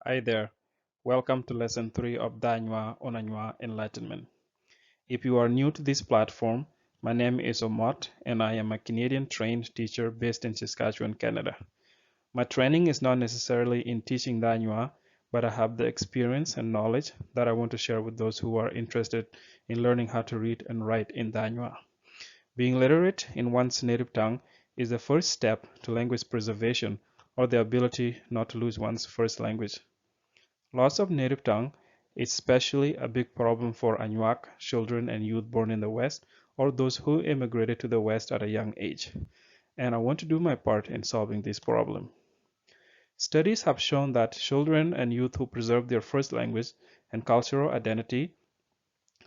Hi there. Welcome to lesson 3 of Dha-Anywaa Enlightenment. If you are new to this platform, my name is Omot and I am a Canadian trained teacher based in Saskatchewan, Canada. My training is not necessarily in teaching Dha-Anywaa, but I have the experience and knowledge that I want to share with those who are interested in learning how to read and write in Dha-Anywaa. Being literate in one's native tongue is the first step to language preservation or the ability not to lose one's first language. Loss of native tongue is especially a big problem for Anuak children and youth born in the West or those who immigrated to the West at a young age. And I want to do my part in solving this problem. Studies have shown that children and youth who preserve their first language and cultural identity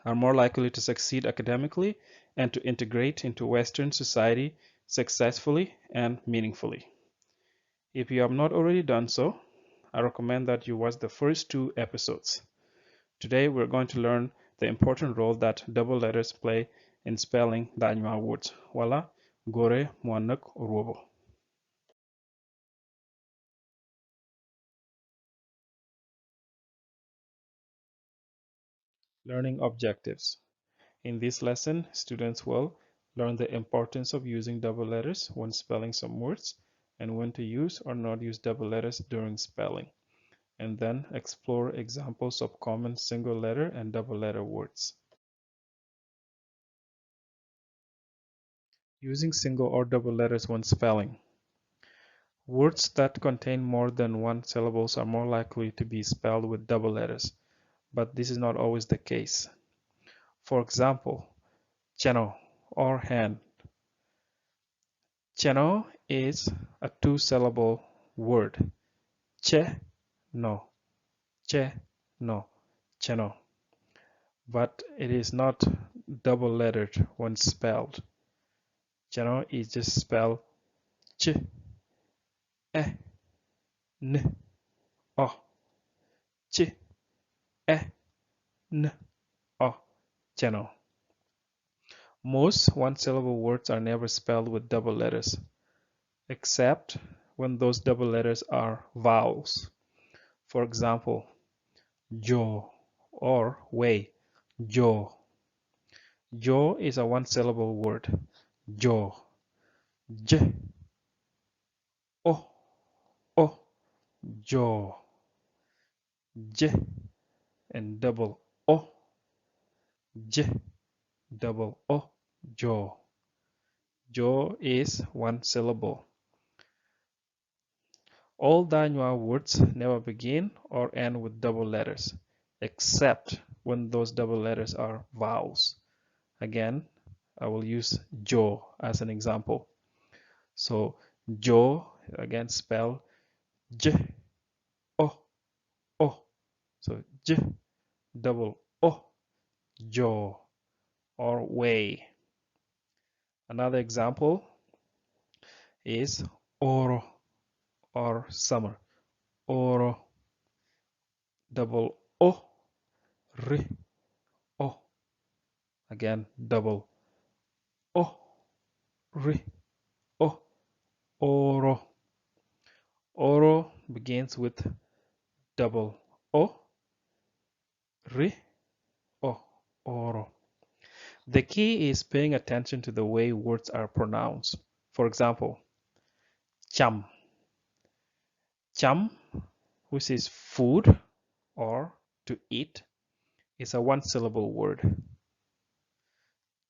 are more likely to succeed academically and to integrate into Western society successfully and meaningfully. If you have not already done so, I recommend that you watch the first 2 episodes. Today we're going to learn the important role that double letters play in spelling Dha-Anywaa words. Voila, Göörë, mwøa, orwöbö. Learning objectives. In this lesson, students will learn the importance of using double letters when spelling some words and when to use or not use double letters during spelling, and then explore examples of common single letter and double letter words. Using single or double letters when spelling. Words that contain more than one syllables are more likely to be spelled with double letters, but this is not always the case. For example, channel or hand. Channel is a 2-syllable word. Che, no, che, no, channel. But it is not double lettered when spelled. Channel is just spelled ch, e, n, o, ch, e, n, o, channel. Most one-syllable words are never spelled with double letters, except when those double letters are vowels. For example, jo or way, jo. Jo is a one-syllable word, jo. J, o, jo. J and double o, j, double o, jo. Jo is one syllable. All Dha-Anywaa words never begin or end with double letters, except when those double letters are vowels. Again, I will use jo as an example. So jo, again spell j, o. So j, double o, jo, or way. Another example is oro or summer. Oro, double o, ri, o. Again, double o, ri, o, oro. Oro begins with double o, ri, o, oro. The key is paying attention to the way words are pronounced. For example, cham. Cham, which is food or to eat, is a one-syllable word.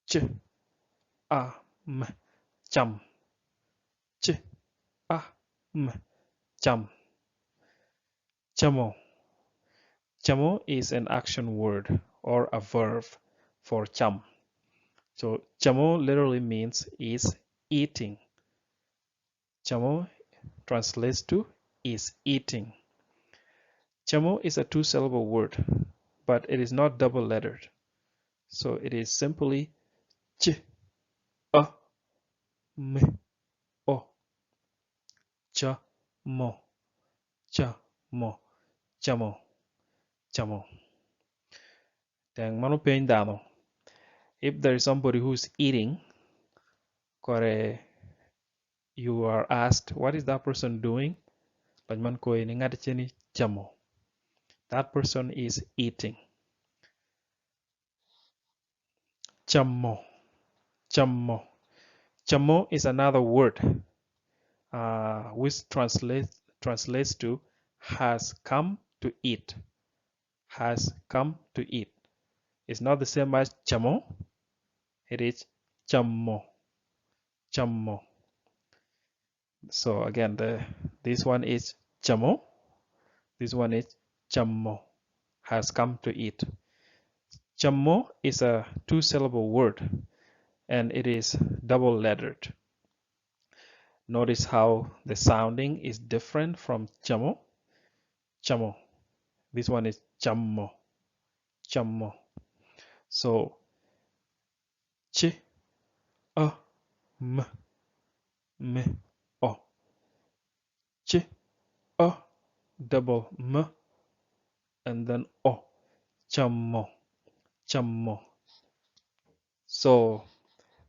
Ch, a, m, cham. Ch, a, m, cham. Chamo. Chamo is an action word or a verb for cham. So chamo literally means is eating. Chamo translates to is eating. Chamo is a 2-syllable word, but it is not double lettered. So it is simply ch, a, m, o, cha, mo, chamo, chamo. Then mano pen dano. If there is somebody who's eating, you are asked, what is that person doing? Chamo. That person is eating. Chamo. Chamo. Chamo is another word which translates to has come to eat. Has come to eat. It's not the same as chamo. It is chamo. Chamo. So again, this one is chamo. This one is chamo. Has come to eat. Chamo is a two-syllable word and it is double-lettered. Notice how the sounding is different from chamo. Chamo. This one is chammo. Chammo. So ch, a, m, o. Ch, a, double m, and then o. Chammo. Chammo. So,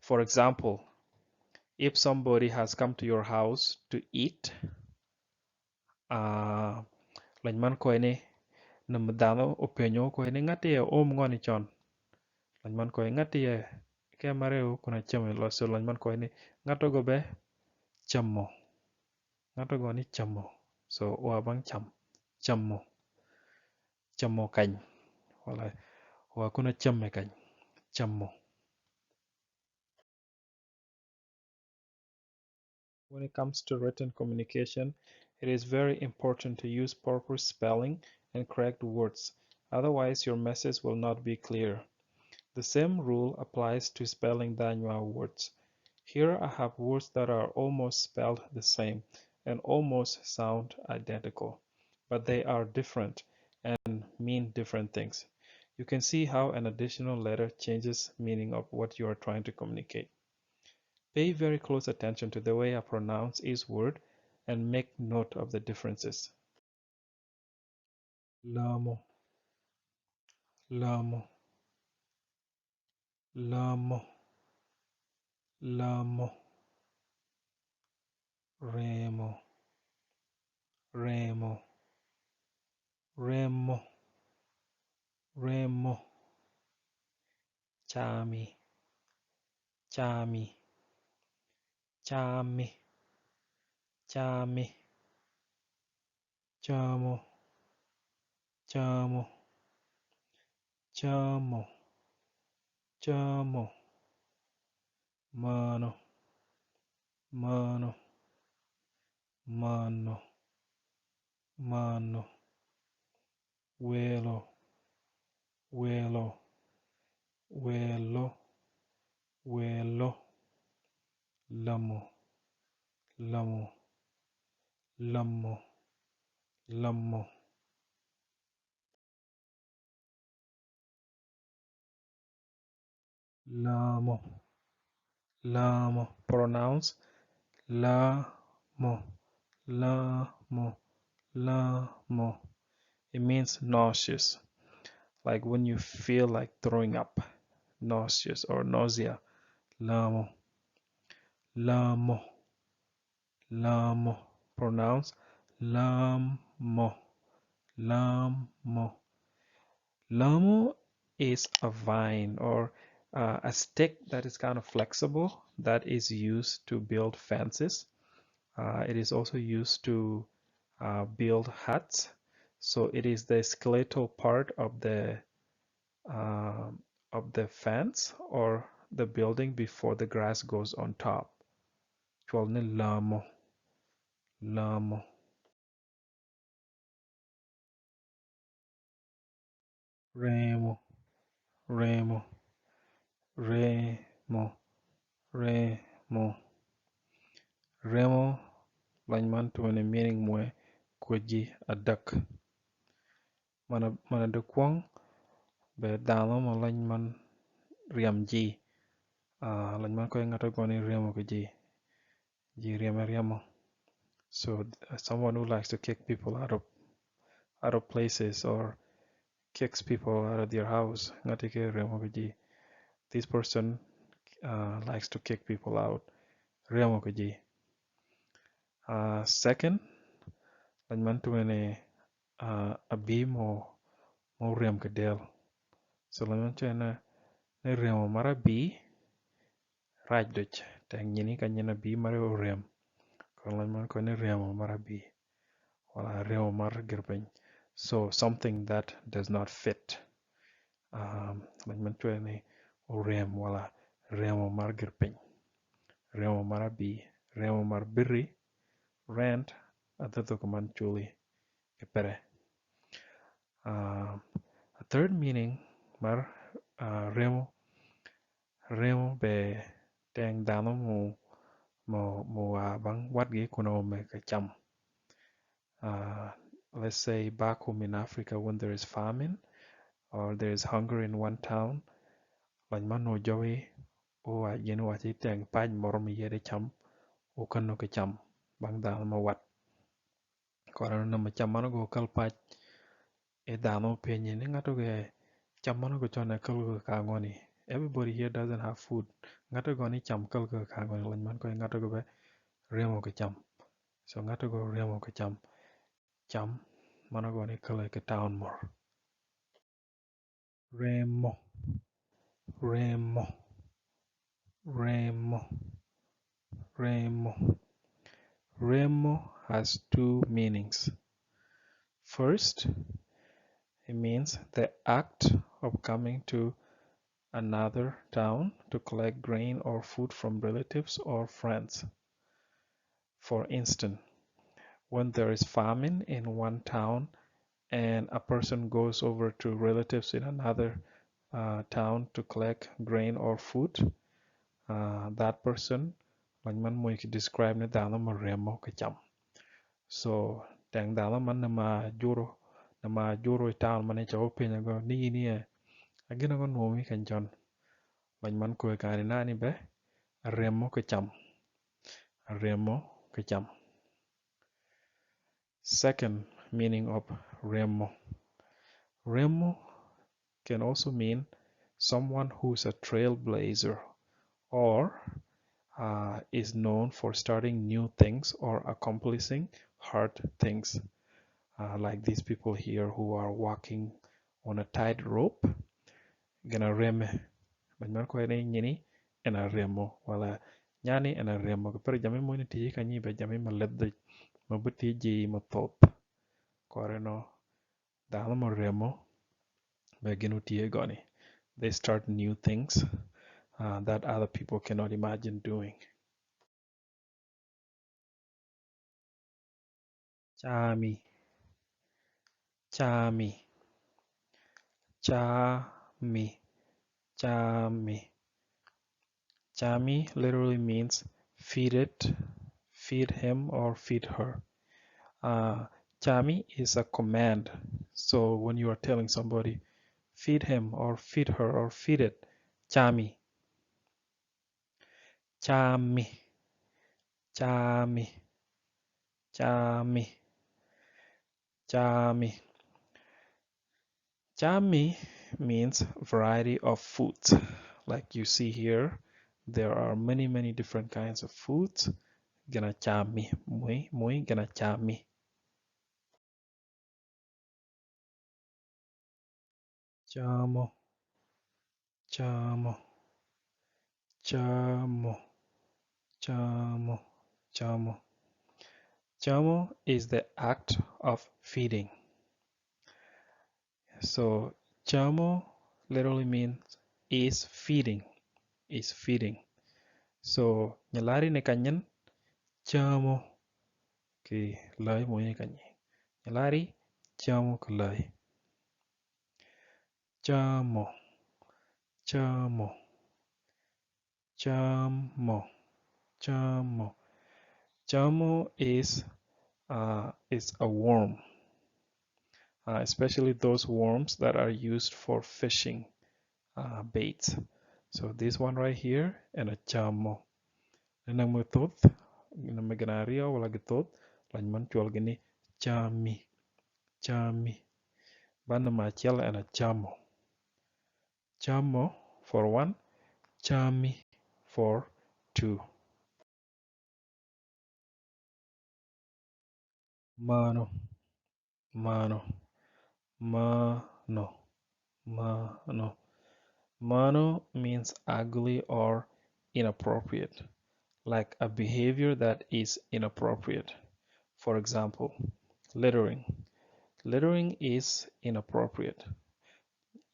for example, if somebody has come to your house to eat, lany man ko ini namdano openyo ko ini ngati ya ngoni chon. Lany man ko ngati ya ke mareo kuna chamo lo so lany man ko ini ngato go be chamo. Ngato go ni chamo. So wa bang chamo. Chamo kany. Wala wa kuna chamme kany. Chamo. When it comes to written communication, it is very important to use proper spelling and correct words. Otherwise, your message will not be clear. The same rule applies to spelling Dha-Anywaa words. Here I have words that are almost spelled the same and almost sound identical, but they are different and mean different things. You can see how an additional letter changes meaning of what you are trying to communicate. Pay very close attention to the way I pronounce each word and make note of the differences. Lamo, lamo, lamo, lamo, remo, remo, remo, remo, chami, chami, chami, chami, chamo, chamo, chamo, chamo, mano, mano, mano, mano, welo, welo, welo, welo, lamo, lamo, lamo, lamo. Lamo, lamo. Pronounce lamo, lamo, lamo. It means nauseous, like when you feel like throwing up, nauseous or nausea. Lamo, lamo, lamo. Pronounce lamo, lamo. Lamo is a vine or a stick that is kind of flexible that is used to build fences. It is also used to build huts. So it is the skeletal part of the fence or the building before the grass goes on top. Lamo, lamo. Remo, remo, remo, remo. Remo lany man tuwene meaning mwøa koji a duck. Mana dukwong be dano mo lany man riam ji. Lany man ko ngato goni remo ko ji. Ji riamo riamo. So someone who likes to kick people out of places or kicks people out of their house. Ngati ke remo ko ji. This person likes to kick people out. Remo ko ji. Second, lany man tuwene a bee mo rem kedel. So laman chena ne remo mara bee raj dech tang nyini kanyena bee mara rem. Kon laman ko ne remo mara bee. Wala remo mara girbeng. So something that does not fit. Laman chena rem wala remo mara girbeng. Remo mara bee. Remo mara biri. Rent. Atato kaman chuli. Kepere. A third meaning mar remo be teng dano mo bang wat gi kuno me kacham. Let's say back home in Africa when there is famine or there is hunger in one town, like man no joey o yen wa chi teng pany moro mi yede cham o kano ke cham bang dano ma wat. Kora no ma cham mano go kal pach e dano penye ni ngato ge cham mano go chone kal go kangoni. Everybody here doesn't have food. Ngato go ni cham kal go kangoni lan man ko ngato go be remo ke cham. So ngato go remo ke cham. Cham mano go ni kal ke town more. Remo, remo, remo, remo. Remo has two meanings. First, it means the act of coming to another town to collect grain or food from relatives or friends. For instance, when there is famine in one town and a person goes over to relatives in another town to collect grain or food, that person, man mo describe ne dano mo remo kacham. So, tang dano man na juro town man chaw penya go ni agina go nomi kanjon. Man ko kani nani be remo kacham. Remo kacham. Second meaning of remo. Remo can also mean someone who's a trailblazer or is known for starting new things or accomplishing hard things. Like these people here who are walking on a tightrope. Gana reme. Banyan ko ene nyini ena remo wala nyani ena remo. Pero jami mo ni tiyi kanyi be jami maledde mabuti ji mathop. Koreno dano mo remo be ginu tiye goni. They start new things that other people cannot imagine doing. Chami, chami, chami, chami. Chami literally means feed it, feed him or feed her. Chami is a command. So when you are telling somebody, feed him or feed her or feed it, chami, chami, chami, chami, chami. Chami means variety of foods. Like you see here, there are many different kinds of foods. Gana chami, muy gana chami. Chamo, chamo, chamo, chamo, chamo. Chamo is the act of feeding. So chamo literally means is feeding, is feeding. So nyalari ne kanyen chamo ki lai mo ne kanye. Nyalari chamo ki lai. Chamo, chamo, chamo, chamo. Chamo is a worm, especially those worms that are used for fishing baits. So this one right here and a chamo. Nang mutot, namaganaria wala gitot, lanman chual gini chami, chami. Banda machel and a chamo. Chamo for one, chami for two. Mano, mano, mano, mano. Mano means ugly or inappropriate, like a behavior that is inappropriate. For example, littering. Littering is inappropriate.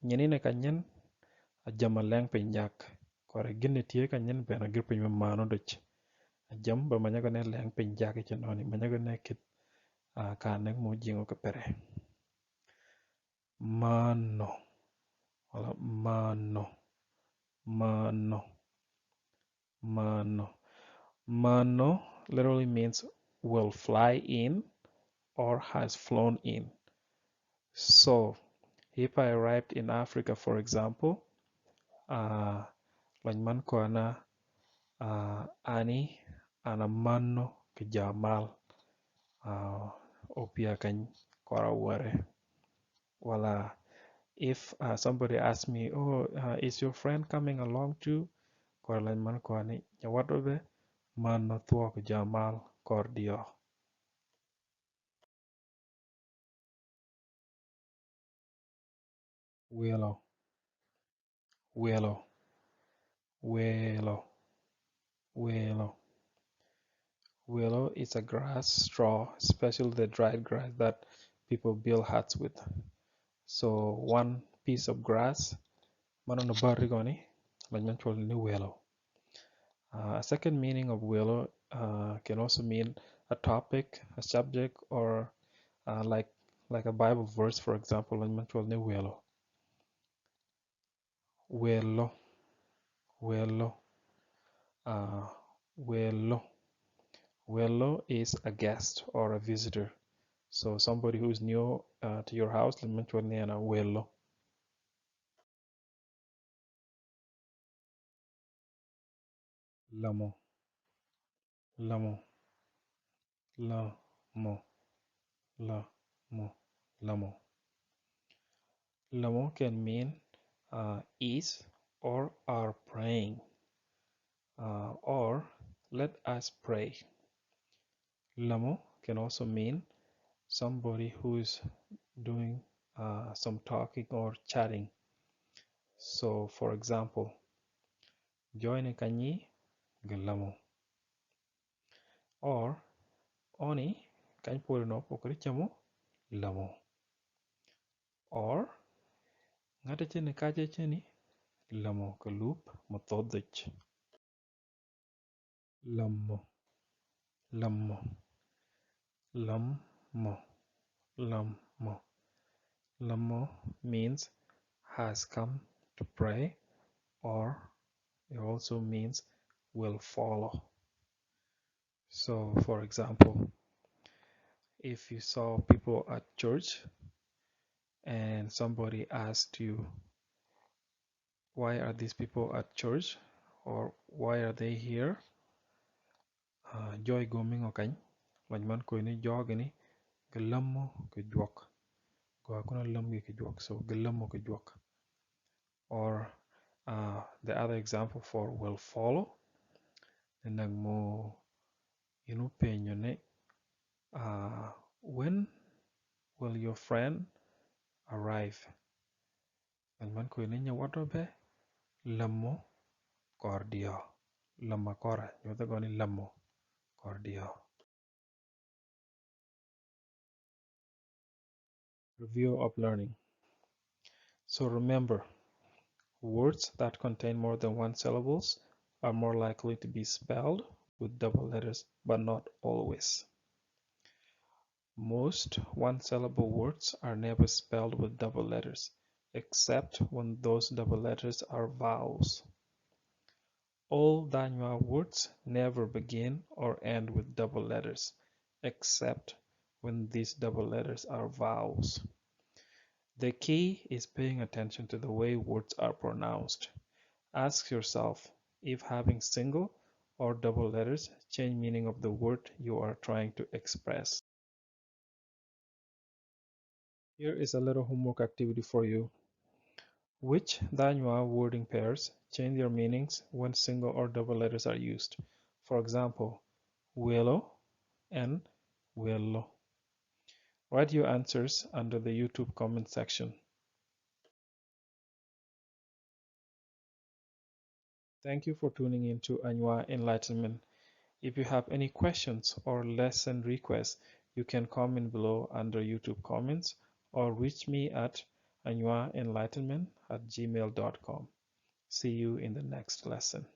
Nyenine kanyen a jamaleng penjak. Kore gine tie kanyen bena gir penyo mano dich. A jam ba manyago ne leng penjak chenoni manyago ne kit kaneng mo jingo kapere. Mano. Wala mano. Mano. Mano. Mano literally means will fly in or has flown in. So, if I arrived in Africa, for example, Lanyman ko ana ani ana mano kejamal opia kany kora ware. Wala if somebody asks me, oh, is your friend coming along too? Kora lanyman ko ani nyawadobe mano tuwa kejamal kor dio. Welo, welo, welo, welo. Willow is a grass straw, especially the dried grass that people build huts with. So one piece of grass, manano barigoni, ni willow. A second meaning of willow can also mean a topic, a subject, or like a Bible verse, for example, ni willow. Willow, willow, willow. Willow is a guest or a visitor. So somebody who's new to your house, eventually na wello. Lamo, lamo, lamo, lamo, lamo. Lamo can mean is or are praying or let us pray. Lamo can also mean somebody who is doing some talking or chatting. So for example, join kanyi galamo or oni kany purino pokrichamo lamo or ngata chene kache cheni lamo kalup matodich. Lamo, lamo, lamo, lamo. Lamo means has come to pray, or it also means will follow. So for example, if you saw people at church and somebody asked you, why are these people at church, or why are they here? Joy goming okany, lanyman ko ni jogani, galamo ke juok. Go akuna lamgi ke juok, so galamo ke juok. Or the other example for will follow, nagmo inu penyo ne, when will your friend arrive? Lanyman ko ni nyawadobe, lamo cordio. Lama kora, yoda goni lamo cordio. Review of learning. So remember, words that contain more than one syllables are more likely to be spelled with double letters, but not always. Most one-syllable words are never spelled with double letters, except when those double letters are vowels. All Dha-Anywaa words never begin or end with double letters, except when these double letters are vowels. The key is paying attention to the way words are pronounced. Ask yourself if having single or double letters change meaning of the word you are trying to express. Here is a little homework activity for you. Which Dha-Anywaa wording pairs change their meanings when single or double letters are used? For example, welo and welo. Write your answers under the YouTube comment section. Thank you for tuning in to Anywaa Enlightenment. If you have any questions or lesson requests, you can comment below under YouTube comments or reach me at anywaaenlightenment@gmail.com. See you in the next lesson.